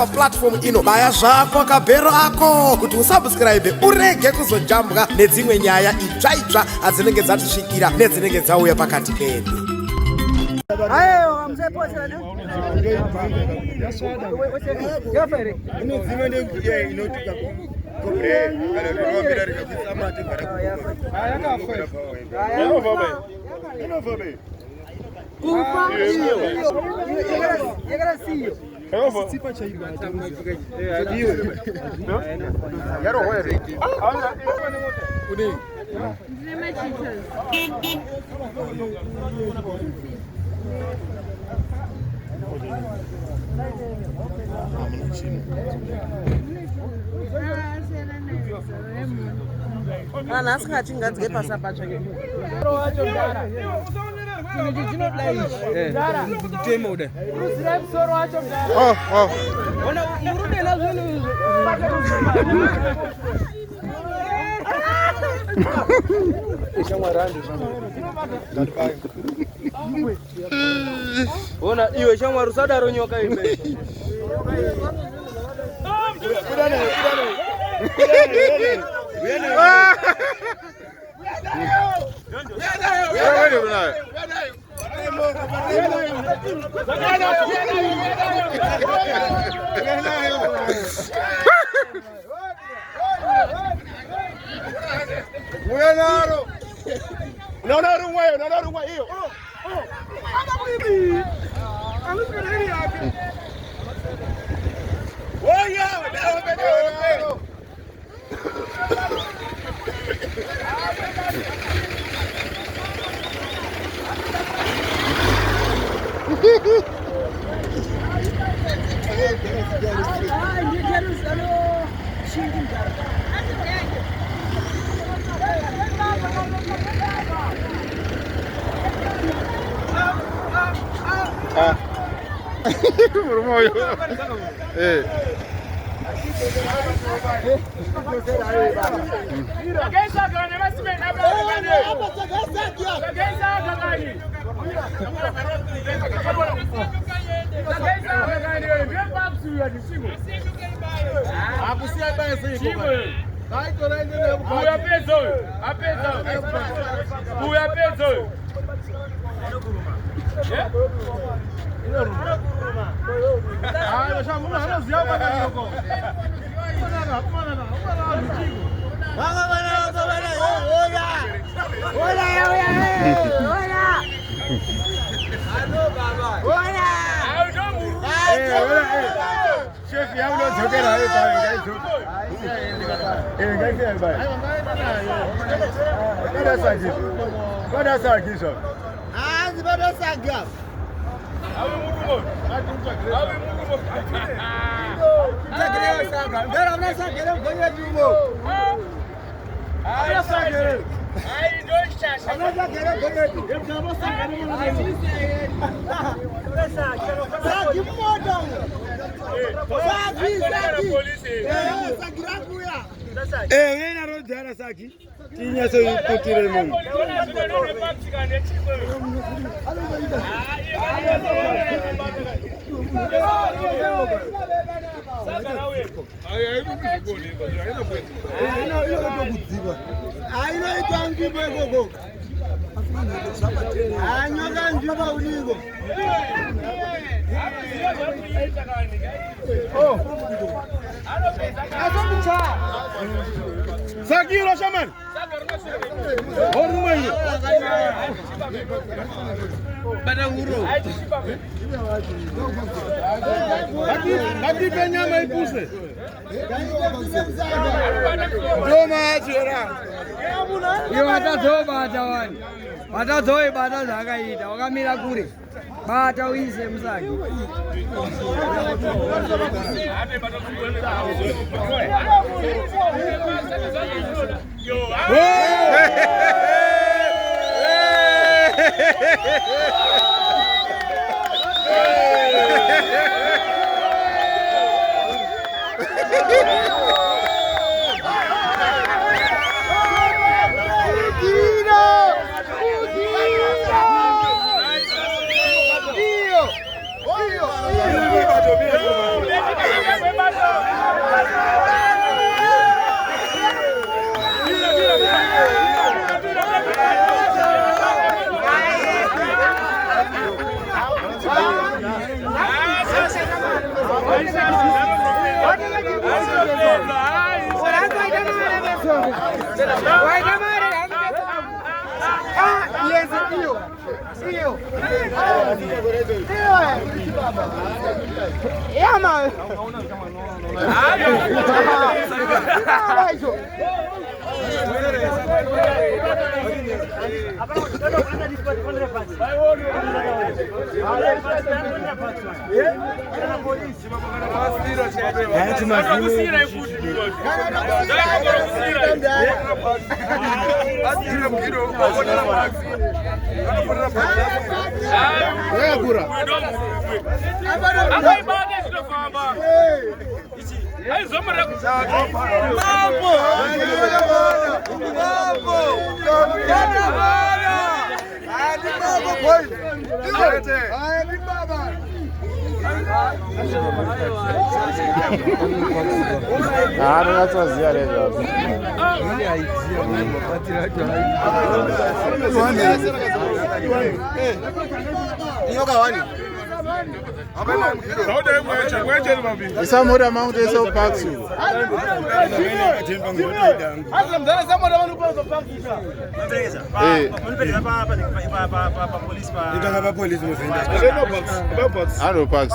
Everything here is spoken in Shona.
paplatform ino. Baya zvako kabhero ako kuti usubscribe urege kuzojambwa nedzimwe nyaya itsva adzinenge dzatisvikira nedzinenge dzauya pakati pedu. Ayo, mzepochana. Yofere. Inodzimwe ndenguye inotika kubre kana ndorobera rikakusama tegara kufa yegara siyo sipa chaiba iwe yaro hoye kudi ana asikati ngadzike pasa pacho ke ona iwe shamwari usadaro nyoka ime chef yangu nzokera hayo pale ngaizo ngaizo bye bada sagizo bada saga Unaenda rodhara saki tinyaso ikutire mungu Sakiro shaman. Horumai. Pada huru. Bagi penyama ipuse. Joma chera. Iyo watadzoba tawani. Watadzoe bata zvakaita wakamira kure. Bata uise musaki. Some other mountain so packed you. I don't pack.